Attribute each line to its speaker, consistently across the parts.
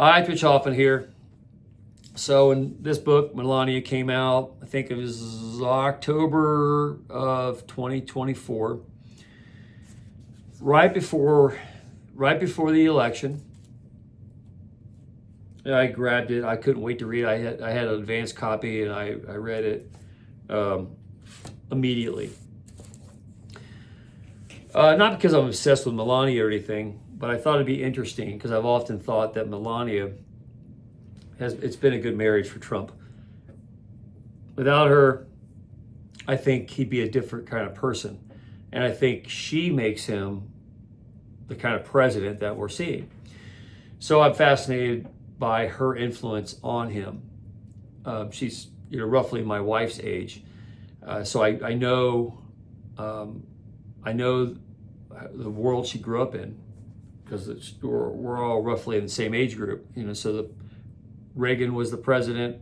Speaker 1: I pitch often here. So when this book, Melania, came out, I think it was October of 2024, right before the election. I grabbed it. I couldn't wait to read it. I had an advanced copy, and I read it immediately. Not because I'm obsessed with Melania or anything, but I thought it'd be interesting because I've often thought that Melania it's been a good marriage for Trump. Without her, I think he'd be a different kind of person. And I think she makes him the kind of president that we're seeing. So I'm fascinated by her influence on him. She's roughly my wife's age. So I know the world she grew up in, because we're all roughly in the same age group. So Reagan was the president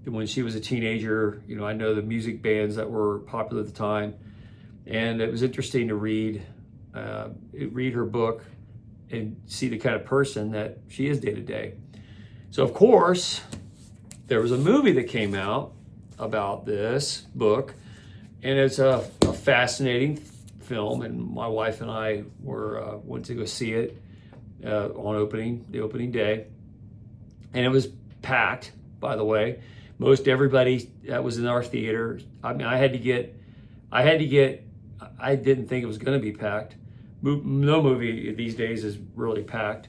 Speaker 1: when she was a teenager. I know the music bands that were popular at the time, and it was interesting to read her book and see the kind of person that she is day to day. So of course, there was a movie that came out about this book, and it's a fascinating film, and my wife and I went to go see it on the opening day, and it was packed. By the way, most everybody that was in our theater. I mean, I didn't think it was going to be packed. No movie these days is really packed.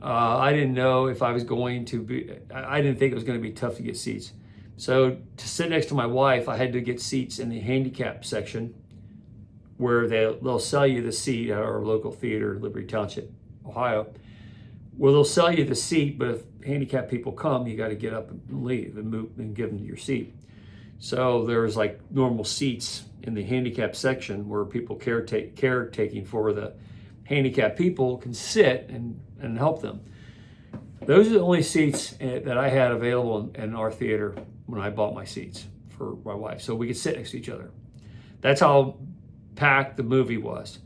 Speaker 1: I didn't know if I was going to be. I didn't think it was going to be tough to get seats. So to sit next to my wife, I had to get seats in the handicap section, where they'll sell you the seat at our local theater, Liberty Township, Ohio. Well, they'll sell you the seat, but if handicapped people come, you got to get up and leave and move and give them your seat. So there's like normal seats in the handicap section where people caretaking for the handicapped people can sit and help them. Those are the only seats that I had available in our theater when I bought my seats for my wife, so we could sit next to each other. That's how packed the movie was.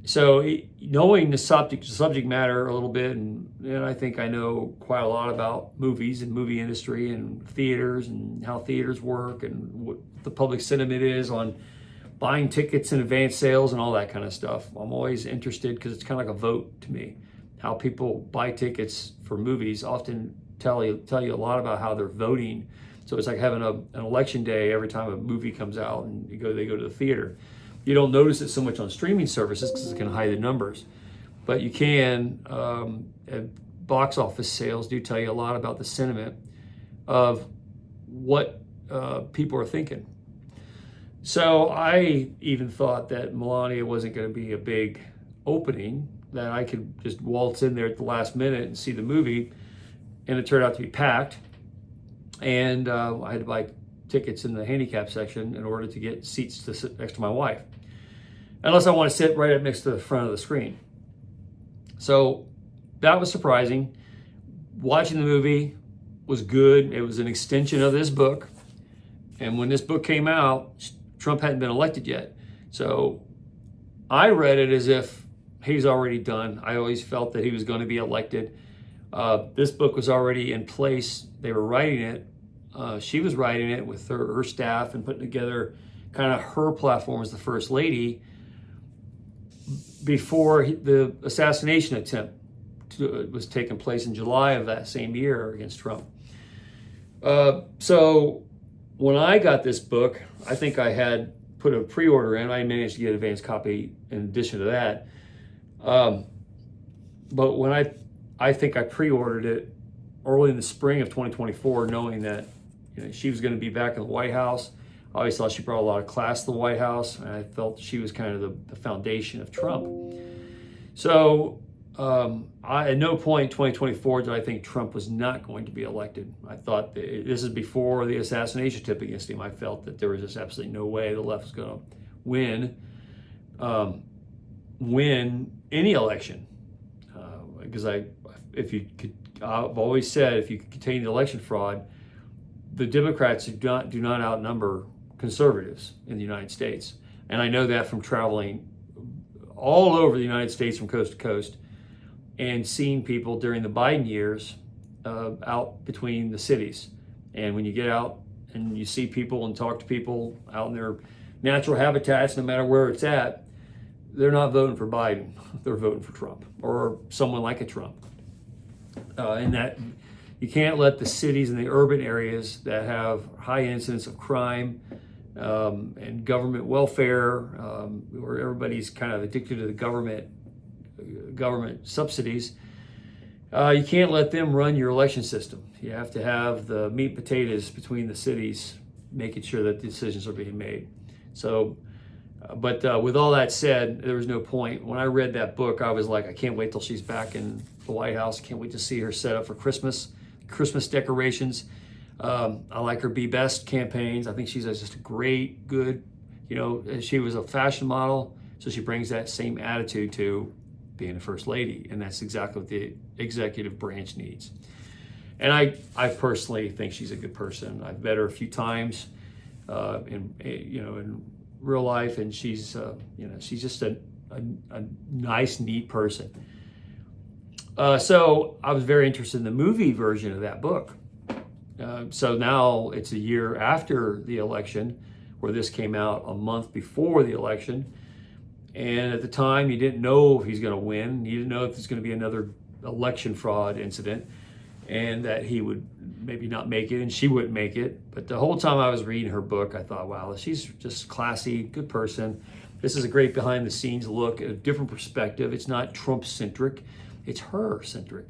Speaker 1: So knowing the subject matter a little bit, and I think I know quite a lot about movies and movie industry and theaters and how theaters work and what the public sentiment is on buying tickets and advance sales and all that kind of stuff. I'm always interested because it's kind of like a vote to me. How people buy tickets for movies often tell you a lot about how they're voting. So it's like having an election day every time a movie comes out and they go to the theater. You don't notice it so much on streaming services because it can hide the numbers, but you can. Box office sales do tell you a lot about the sentiment of what people are thinking. So I even thought that Melania wasn't going to be a big opening, that I could just waltz in there at the last minute and see the movie, and it turned out to be packed. And I had to buy tickets in the handicap section in order to get seats to sit next to my wife, unless I want to sit right up next to the front of the screen. So that was surprising. Watching the movie was good. It was an extension of this book. And when this book came out, Trump hadn't been elected yet. So I read it as if he's already done. I always felt that he was going to be elected. This book was already in place. They were writing it. She was writing it with her staff and putting together kind of her platform as the first lady before the assassination attempt was taking place in July of that same year against Trump. So when I got this book, I think I had put a pre-order in. I managed to get an advance copy in addition to that. But when I think I pre-ordered it early in the spring of 2024, knowing that she was going to be back in the White House. I always thought she brought a lot of class to the White House, and I felt she was kind of the foundation of Trump. So at no point in 2024 did I think Trump was not going to be elected. I thought this is before the assassination attempt against him. I felt that there was just absolutely no way the left was going to win any election. Because I've always said, if you could contain the election fraud, the Democrats do not outnumber conservatives in the United States. And I know that from traveling all over the United States from coast to coast. and seen people during the Biden years out between the cities. And when you get out and you see people and talk to people out in their natural habitats, no matter where it's at, they're not voting for Biden. They're voting for Trump or someone like a Trump. And that you can't let the cities and the urban areas that have high incidence of crime and government welfare, where everybody's kind of addicted to the government subsidies, you can't let them run your election system. You have to have the meat and potatoes between the cities, making sure that decisions are being made. So, but with all that said, there was no point. When I read that book, I was like, I can't wait till she's back in the White House. Can't wait to see her set up for Christmas decorations. I like her Be Best campaigns. I think she's just a great, good, she was a fashion model, so she brings that same attitude to being a first lady, and that's exactly what the executive branch needs. And I personally think she's a good person. I've met her a few times in real life, and she's she's just a nice, neat person. So I was very interested in the movie version of that book. So now it's a year after the election, where this came out a month before the election. And at the time, you didn't know if he's going to win. You didn't know if there's going to be another election fraud incident and that he would maybe not make it and she wouldn't make it. But the whole time I was reading her book, I thought, wow, she's just classy, good person. This is a great behind the scenes look, a different perspective. It's not Trump-centric, it's her-centric.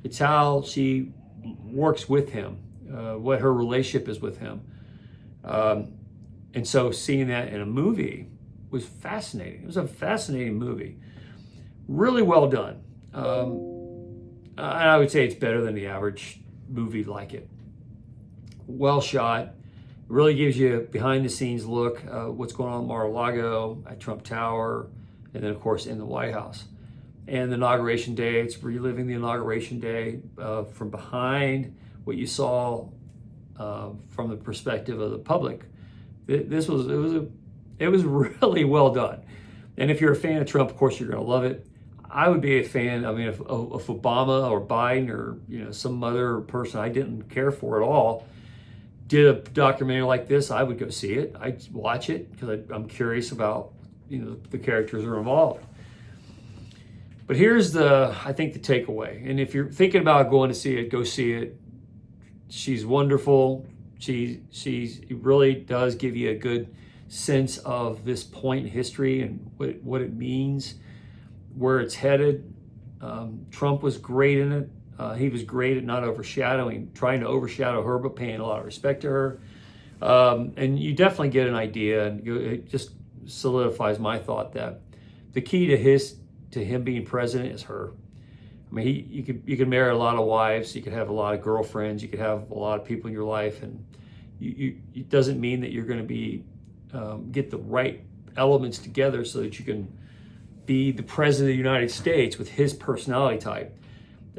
Speaker 1: It's how she works with him, what her relationship is with him. And so seeing that in a movie was fascinating. It was a fascinating movie. Really well done. I would say it's better than the average movie like it. Well shot. Really gives you a behind the scenes look, what's going on in Mar-a-Lago, at Trump Tower, and then of course in the White House. And the inauguration day, it's reliving the inauguration day from behind what you saw from the perspective of the public. It was really well done. And if you're a fan of Trump, of course, you're going to love it. I would be a fan, if Obama or Biden or some other person I didn't care for at all did a documentary like this, I would go see it. I'd watch it because I'm curious about the characters that are involved. But here's I think the takeaway. And if you're thinking about going to see it, go see it. She's wonderful. She really does give you a good sense of this point in history and what it means, where it's headed. Trump was great in it. He was great at not trying to overshadow her, but paying a lot of respect to her. And you definitely get an idea, and it just solidifies my thought that the key to him being president is her. You could marry a lot of wives, you could have a lot of girlfriends, you could have a lot of people in your life, and it doesn't mean that you're going to be get the right elements together so that you can be the president of the United States with his personality type.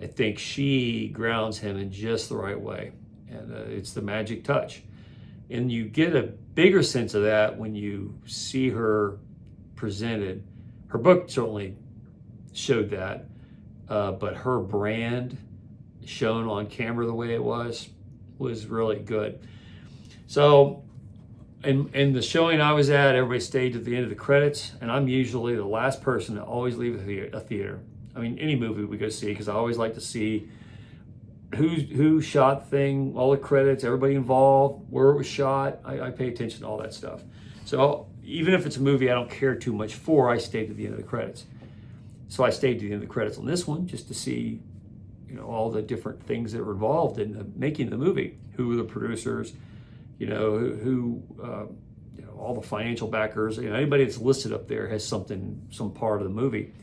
Speaker 1: I think she grounds him in just the right way, and it's the magic touch. And you get a bigger sense of that when you see her presented. Her book certainly showed that, but her brand shown on camera the way it was really good. So in the showing I was at, everybody stayed to the end of the credits, and I'm usually the last person to always leave a theater. Any movie we go see, because I always like to see who shot the thing, all the credits, everybody involved, where it was shot. I pay attention to all that stuff. So even if it's a movie I don't care too much for, I stay to the end of the credits. So I stayed to the end of the credits on this one just to see, all the different things that were involved in the making of the movie. Who were the producers? All the financial backers. Anybody that's listed up there has some part of the movie.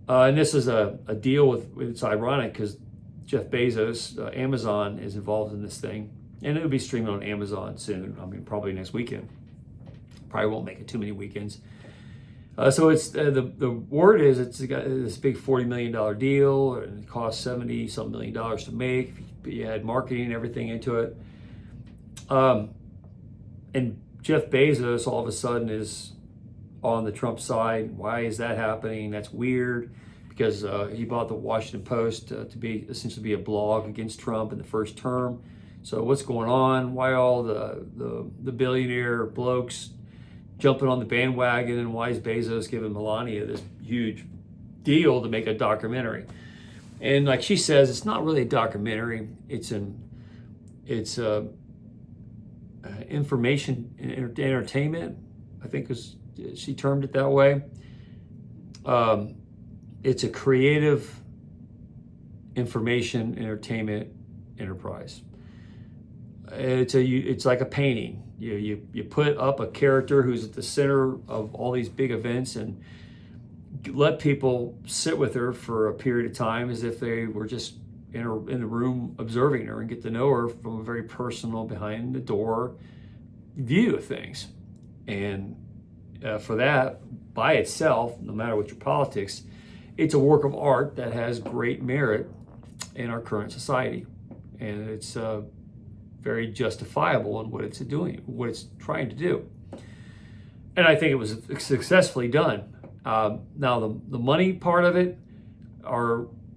Speaker 1: And this is a deal it's ironic because Jeff Bezos, Amazon, is involved in this thing, and it'll be streaming on Amazon soon. Probably next weekend. Probably won't make it too many weekends. So it's the word is it's got this big $40 million deal, and it costs $70-some million to make. If you add marketing and everything into it, and Jeff Bezos all of a sudden is on the Trump side. Why is that happening? That's weird, because he bought the Washington Post to be essentially be a blog against Trump in the first term. So what's going on? Why all the billionaire blokes jumping on the bandwagon, and why is Bezos giving Melania this huge deal to make a documentary? And like she says, it's not really a documentary. It's information and entertainment, I think she termed it that way. It's a creative information entertainment enterprise. It's like a painting. You put up a character who's at the center of all these big events and let people sit with her for a period of time as if they were just in the room observing her, and get to know her from a very personal, behind the door view of things. And for that, by itself, no matter what your politics, it's a work of art that has great merit in our current society. And it's very justifiable in what it's doing, what it's trying to do. And I think it was successfully done. Now, the money part of it,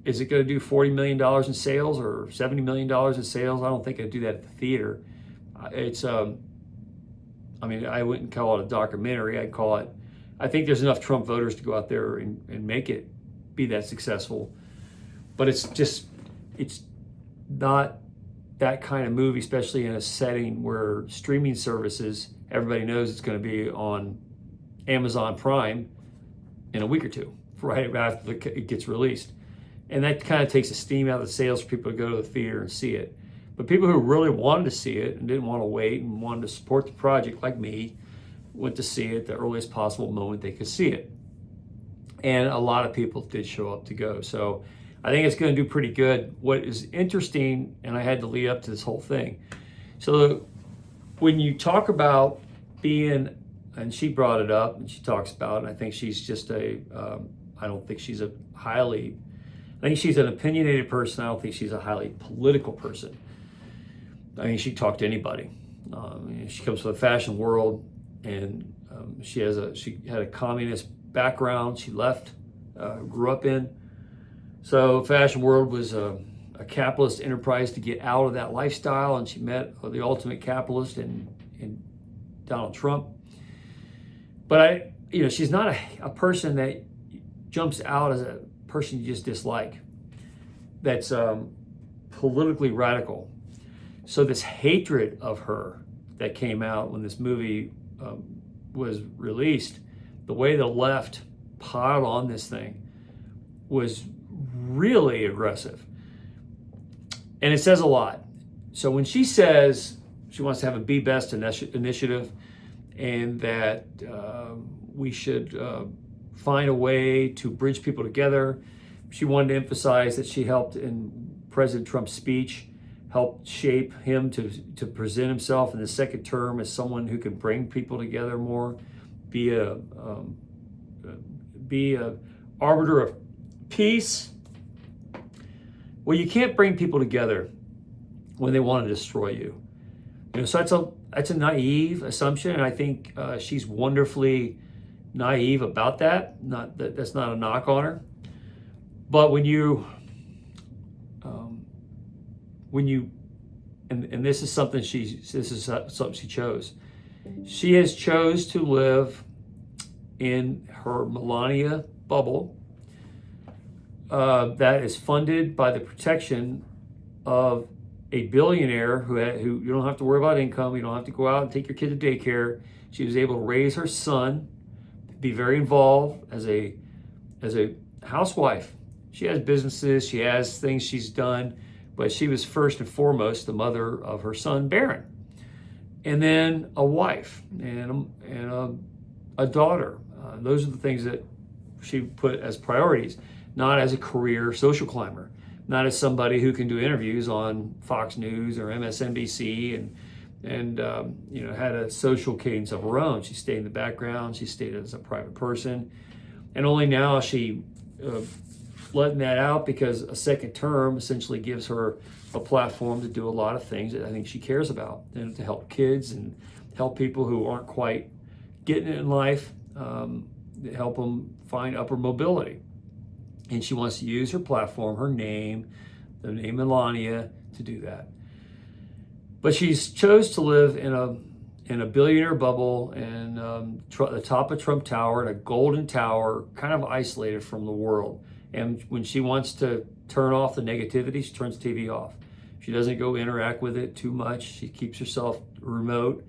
Speaker 1: is it going to do $40 million in sales or $70 million in sales? I don't think I'd do that at the theater. I wouldn't call it a documentary. I'd call it, I think there's enough Trump voters to go out there and make it be that successful. But it's not that kind of movie, especially in a setting where streaming services, everybody knows it's going to be on Amazon Prime in a week or two, right after it gets released. And that kind of takes the steam out of the sales for people to go to the theater and see it. But people who really wanted to see it and didn't want to wait and wanted to support the project, like me, went to see it the earliest possible moment they could see it. And a lot of people did show up to go. So I think it's going to do pretty good. What is interesting, and I had to lead up to this whole thing. So when you talk about being, and she brought it up, and she talks about, and I think she's just I don't think she's I think she's an opinionated person. I don't think she's a highly political person. I think she talked to anybody. She comes from the fashion world, and she had a communist background. She left, grew up in. So fashion world was a capitalist enterprise to get out of that lifestyle, and she met the ultimate capitalist in Donald Trump. But she's not a person that jumps out as a person you just dislike, that's politically radical. So this hatred of her that came out when this movie was released, the way the left piled on this thing was really aggressive. And it says a lot. So when she says she wants to have a Be Best initiative, and that we should find a way to bridge people together. She wanted to emphasize that she helped in President Trump's speech, helped shape him to present himself in the second term as someone who can bring people together more, be a arbiter of peace. Well, you can't bring people together when they want to destroy you. So that's a naive assumption, and I think she's wonderfully naive about that. That's not a knock on her. But when you and this is something something she chose. She has chose to live in her Melania bubble that is funded by the protection of a billionaire who you don't have to worry about income. You don't have to go out and take your kid to daycare. She was able to raise her son, be very involved as a housewife. She has businesses, she has things she's done, but she was first and foremost the mother of her son, Barron. And then a wife and a daughter. Those are the things that she put as priorities, not as a career social climber, not as somebody who can do interviews on Fox News or MSNBC and had a social cadence of her own. She stayed in the background. She stayed as a private person. And only now she letting that out because a second term essentially gives her a platform to do a lot of things that I think she cares about, and to help kids and help people who aren't quite getting it in life, help them find upper mobility. And she wants to use her platform, her name, the name Melania, to do that. But she's chose to live in a billionaire bubble and the top of Trump Tower, in a golden tower, kind of isolated from the world. And when she wants to turn off the negativity, she turns the TV off. She doesn't go interact with it too much. She keeps herself remote.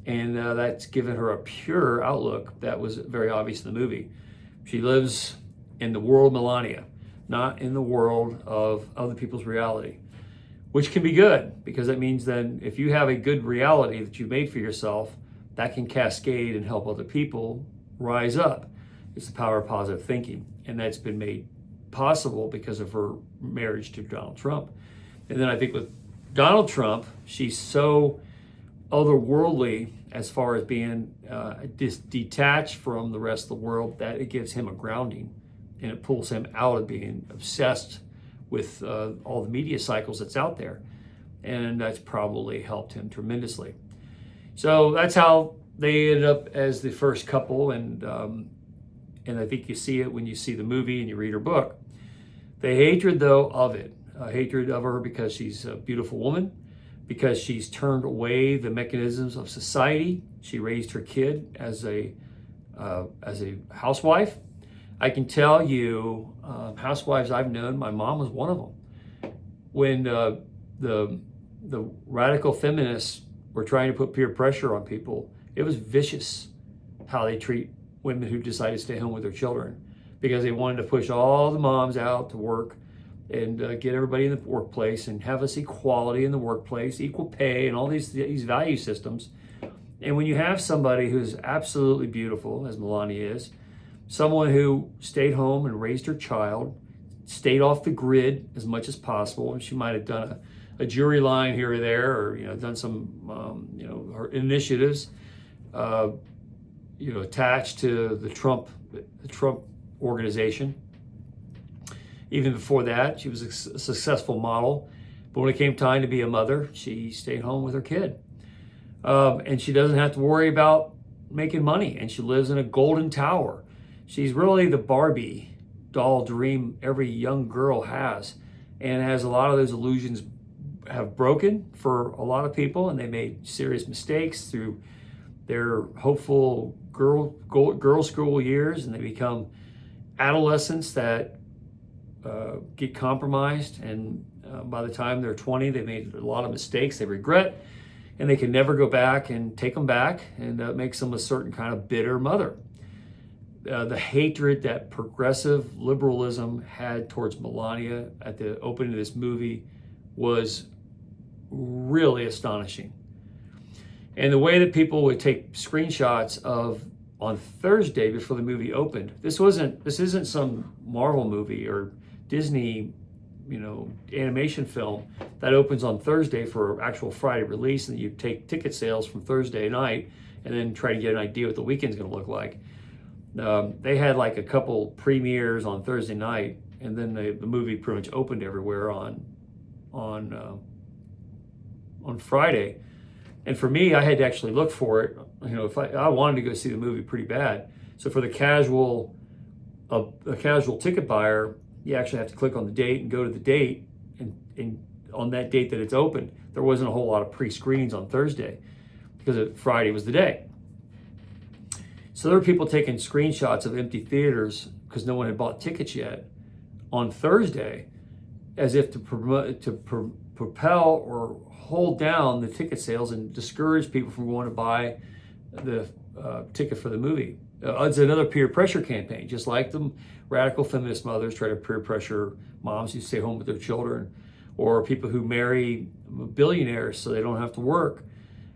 Speaker 1: And that's given her a pure outlook that was very obvious in the movie. She lives in the world Melania, not in the world of other people's reality, which can be good, because that means then if you have a good reality that you made for yourself, that can cascade and help other people rise up. It's the power of positive thinking. And that's been made possible because of her marriage to Donald Trump. And then I think with Donald Trump, she's so otherworldly as far as being detached from the rest of the world that it gives him a grounding, and it pulls him out of being obsessed with all the media cycles that's out there. And that's probably helped him tremendously. So that's how they ended up as the first couple. And I think you see it when you see the movie and you read her book. The hatred, though, of it, hatred of her because she's a beautiful woman, because she's turned away the mechanisms of society. She raised her kid as a housewife. I can tell you, housewives I've known, my mom was one of them. When the radical feminists were trying to put peer pressure on people, it was vicious how they treat women who decide to stay home with their children, because they wanted to push all the moms out to work and get everybody in the workplace and have us equality in the workplace, equal pay, and all these value systems. And when you have somebody who's absolutely beautiful, as Melania is, someone who stayed home and raised her child, stayed off the grid as much as possible, and she might have done a jury line here or there, or done some her initiatives attached to the Trump organization. Even before that, she was a successful model. But when it came time to be a mother, she stayed home with her kid. And she doesn't have to worry about making money. And she lives in a golden tower. She's really the Barbie doll dream every young girl has. And has a lot of those illusions have broken for a lot of people. And they made serious mistakes through their hopeful girl school years. And they become adolescents that get compromised, and by the time they're 20, they made a lot of mistakes they regret, and they can never go back and take them back, and that makes them a certain kind of bitter mother. The hatred that progressive liberalism had towards Melania at the opening of this movie was really astonishing. And the way that people would take screenshots of on Thursday before the movie opened, this isn't some Marvel movie or Disney, animation film that opens on Thursday for actual Friday release, and you take ticket sales from Thursday night and then try to get an idea what the weekend's going to look like. They had like a couple premieres on Thursday night, and then the movie pretty much opened everywhere on Friday. And for me, I had to actually look for it. If I wanted to go see the movie pretty bad, so for the casual ticket buyer, you actually have to click on the date and go to the date, and on that date that it's open, there wasn't a whole lot of pre-screens on Thursday because Friday was the day. So there were people taking screenshots of empty theaters because no one had bought tickets yet on Thursday, as if to propel or hold down the ticket sales and discourage people from going to buy the ticket for the movie. It's another peer pressure campaign, just like the radical feminist mothers try to peer pressure moms who stay home with their children, or people who marry billionaires so they don't have to work.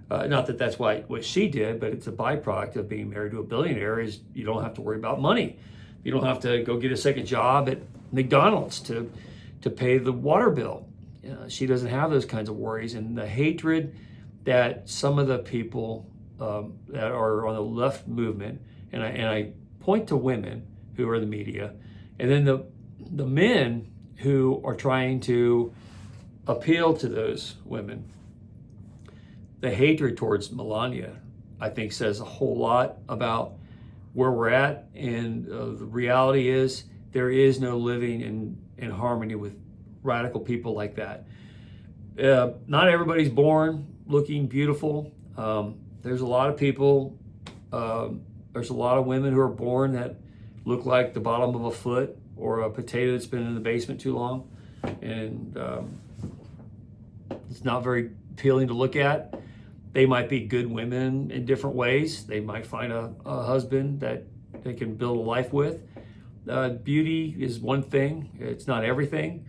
Speaker 1: Not that that's what she did, but it's a byproduct of being married to a billionaire is you don't have to worry about money. You don't have to go get a second job at McDonald's to pay the water bill. She doesn't have those kinds of worries. And the hatred that some of the people that are on the left movement, and I point to women who are the media, and then the men who are trying to appeal to those women. The hatred towards Melania, I think, says a whole lot about where we're at. And the reality is There is no living in harmony with radical people like that. Not everybody's born looking beautiful. There's a lot of people, there's a lot of women who are born that look like the bottom of a foot or a potato that's been in the basement too long. And it's not very appealing to look at. They might be good women in different ways. They might find a husband that they can build a life with. Beauty is one thing. It's not everything.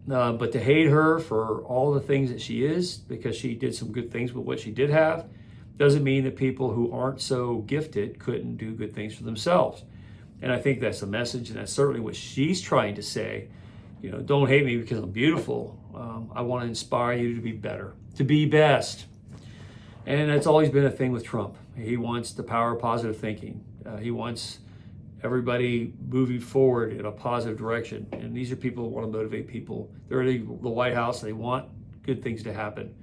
Speaker 1: But to hate her for all the things that she is, because she did some good things with what she did have, doesn't mean that people who aren't so gifted couldn't do good things for themselves. And I think that's the message, and that's certainly what she's trying to say. You know, don't hate me because I'm beautiful. I want to inspire you to be better, to be best. And that's always been a thing with Trump. He wants the power of positive thinking. He wants everybody moving forward in a positive direction. And these are people who want to motivate people. They're in the White House. They want good things to happen.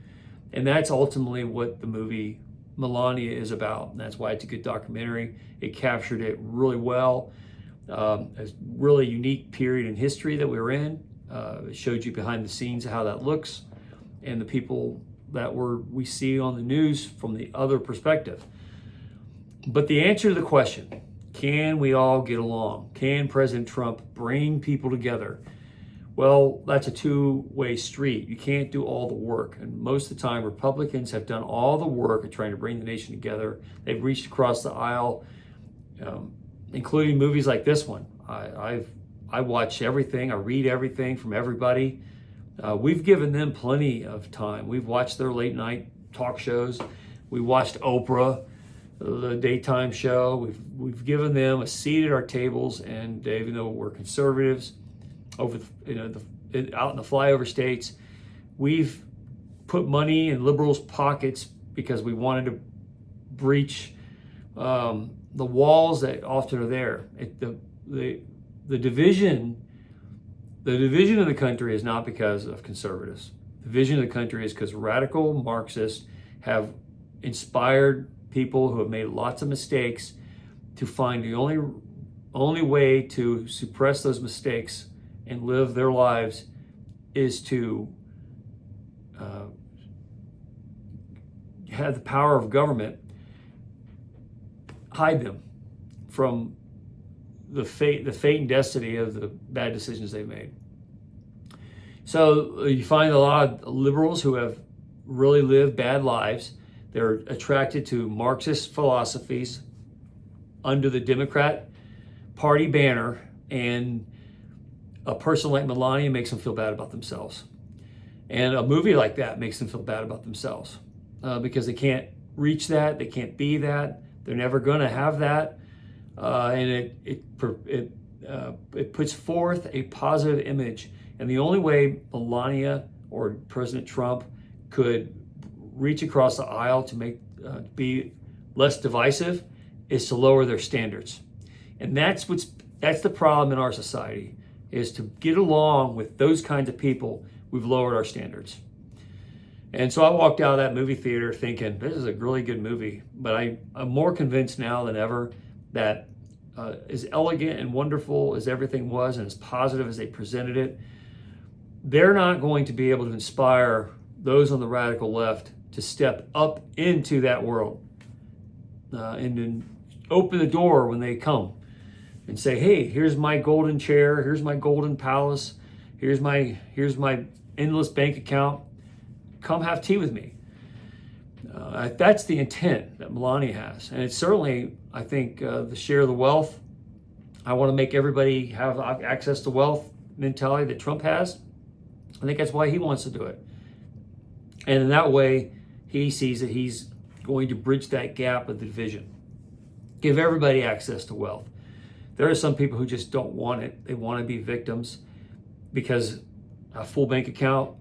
Speaker 1: And that's ultimately what the movie Melania is about. And that's why it's a good documentary. It captured it really well. A really unique period in history that we were in. It showed you behind the scenes how that looks and the people that we see on the news from the other perspective. But the answer to the question, can we all get along? Can President Trump bring people together? Well, that's a two-way street. You can't do all the work. And most of the time, Republicans have done all the work of trying to bring the nation together. They've reached across the aisle, including movies like this one. I watch everything. I read everything from everybody. We've given them plenty of time. We've watched their late night talk shows. We watched Oprah, the daytime show. We've given them a seat at our tables, and even though we're conservatives, out in the flyover states, we've put money in liberals' pockets because we wanted to breach the walls that often are there. The division of the country is not because of conservatives. The division of the country is because radical Marxists have inspired people who have made lots of mistakes to find the only way to suppress those mistakes and live their lives is to have the power of government hide them from the fate and destiny of the bad decisions they've made. So you find a lot of liberals who have really lived bad lives. They're attracted to Marxist philosophies under the Democrat Party banner, and a person like Melania makes them feel bad about themselves. And a movie like that makes them feel bad about themselves because they can't reach that, they can't be that, they're never going to have that. And it puts forth a positive image. And the only way Melania or President Trump could reach across the aisle to make be less divisive is to lower their standards. And that's the problem in our society, is to get along with those kinds of people. We've lowered our standards. And so I walked out of that movie theater thinking, this is a really good movie. But I'm more convinced now than ever that as elegant and wonderful as everything was and as positive as they presented it, they're not going to be able to inspire those on the radical left to step up into that world and then open the door when they come and say, hey, here's my golden chair, here's my golden palace, here's my endless bank account, come have tea with me. That's the intent that Melania has. And it's certainly, I think, the share of the wealth. I want to make everybody have access to wealth mentality that Trump has. I think that's why he wants to do it. And in that way, he sees that he's going to bridge that gap of the division. Give everybody access to wealth. There are some people who just don't want it. They want to be victims because a full bank account,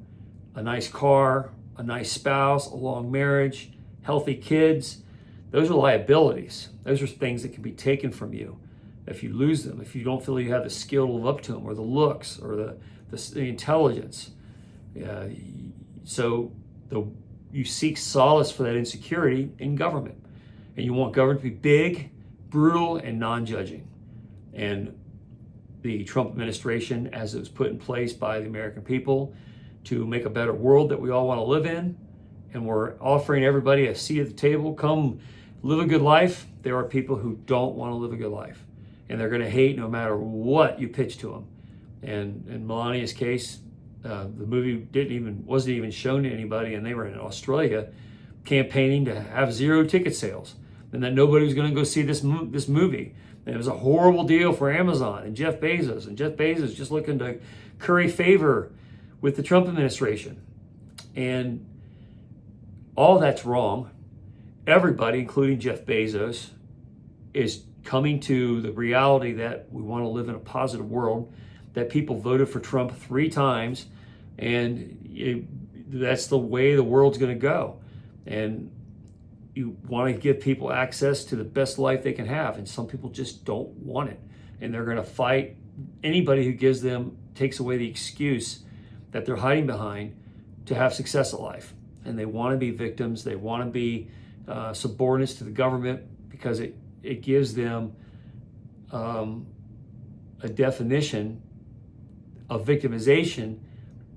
Speaker 1: a nice car, a nice spouse, a long marriage, healthy kids, those are liabilities. Those are things that can be taken from you if you lose them, if you don't feel you have the skill to live up to them, or the looks, or the intelligence. So you seek solace for that insecurity in government. And you want government to be big, brutal, and non-judging. And the Trump administration as it was put in place by the American people to make a better world that we all want to live in. And we're offering everybody a seat at the table. Come live a good life. There are people who don't want to live a good life, and they're going to hate no matter what you pitch to them. And in Melania's case, the movie wasn't even shown to anybody, and they were in Australia campaigning to have zero ticket sales, and that nobody was going to go see this movie. And it was a horrible deal for Amazon and Jeff Bezos. And Jeff Bezos just looking to curry favor with the Trump administration. And all that's wrong. Everybody, including Jeff Bezos, is coming to the reality that we want to live in a positive world, that people voted for Trump 3 times, and that's the way the world's going to go. And you want to give people access to the best life they can have, and some people just don't want it. And they're going to fight anybody who takes away the excuse that they're hiding behind to have success in life. And they want to be victims. They want to be subordinates to the government because it gives them a definition of victimization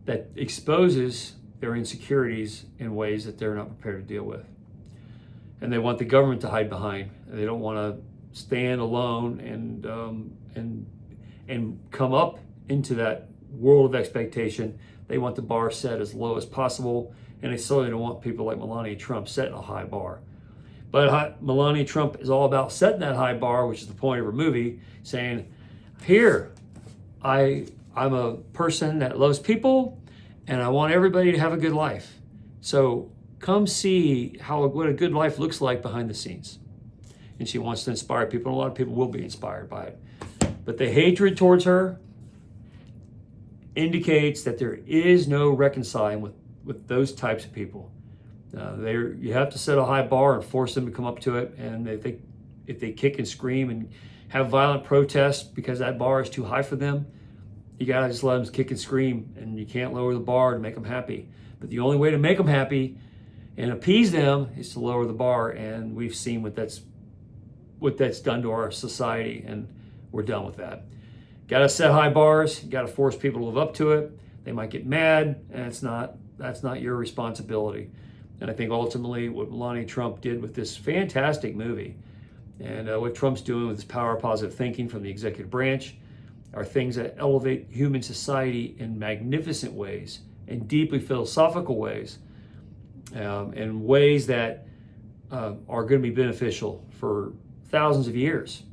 Speaker 1: that exposes their insecurities in ways that they're not prepared to deal with. And they want the government to hide behind. They don't want to stand alone and come up into that world of expectation. They want the bar set as low as possible, and they certainly don't want people like Melania Trump setting a high bar. But Melania Trump is all about setting that high bar, which is the point of her movie, saying, here, I'm a person that loves people, and I want everybody to have a good life. So come see what a good life looks like behind the scenes. And she wants to inspire people, and a lot of people will be inspired by it. But the hatred towards her indicates that there is no reconciling with those types of people. You have to set a high bar and force them to come up to it. And if they kick and scream and have violent protests because that bar is too high for them, you gotta just let them kick and scream, and you can't lower the bar to make them happy. But the only way to make them happy and appease them is to lower the bar, and we've seen what that's done to our society, and we're done with that. Got to set high bars. Got to force people to live up to it. They might get mad, and that's not your responsibility. And I think ultimately what Melania Trump did with this fantastic movie, and what Trump's doing with his power of positive thinking from the executive branch, are things that elevate human society in magnificent ways, in deeply philosophical ways, in ways that are going to be beneficial for thousands of years.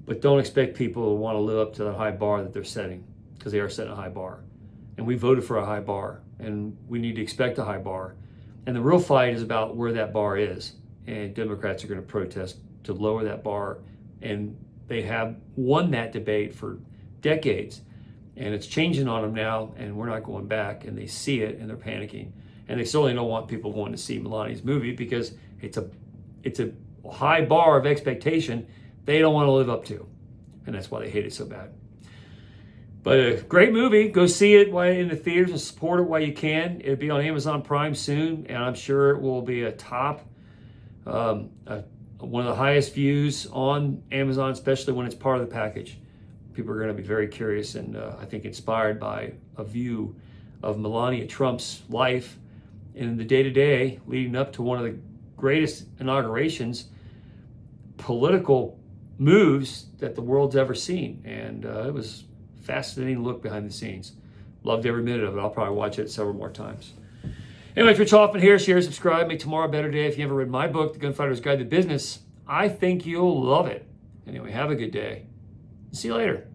Speaker 1: But don't expect people to want to live up to the high bar that they're setting, because they are setting a high bar. And we voted for a high bar, and we need to expect a high bar. And the real fight is about where that bar is. And Democrats are going to protest to lower that bar. And they have won that debate for decades. And it's changing on them now, and we're not going back. And they see it, and they're panicking. And they certainly don't want people going to see Melania's movie because it's a high bar of expectation they don't want to live up to. And that's why they hate it so bad. But a great movie. Go see it while in the theaters and support it while you can. It'll be on Amazon Prime soon, and I'm sure it will be a top, one of the highest views on Amazon, especially when it's part of the package. People are going to be very curious and I think inspired by a view of Melania Trump's life in the day-to-day leading up to one of the greatest inaugurations, political moves that the world's ever seen. And it was a fascinating look behind the scenes. Loved every minute of it. I'll probably watch it several more times. Anyways, Rich Hoffman here. Share, subscribe, make tomorrow a better day. If you haven't read my book, The Gunfighter's Guide to Business, I think you'll love it. Anyway, have a good day. See you later.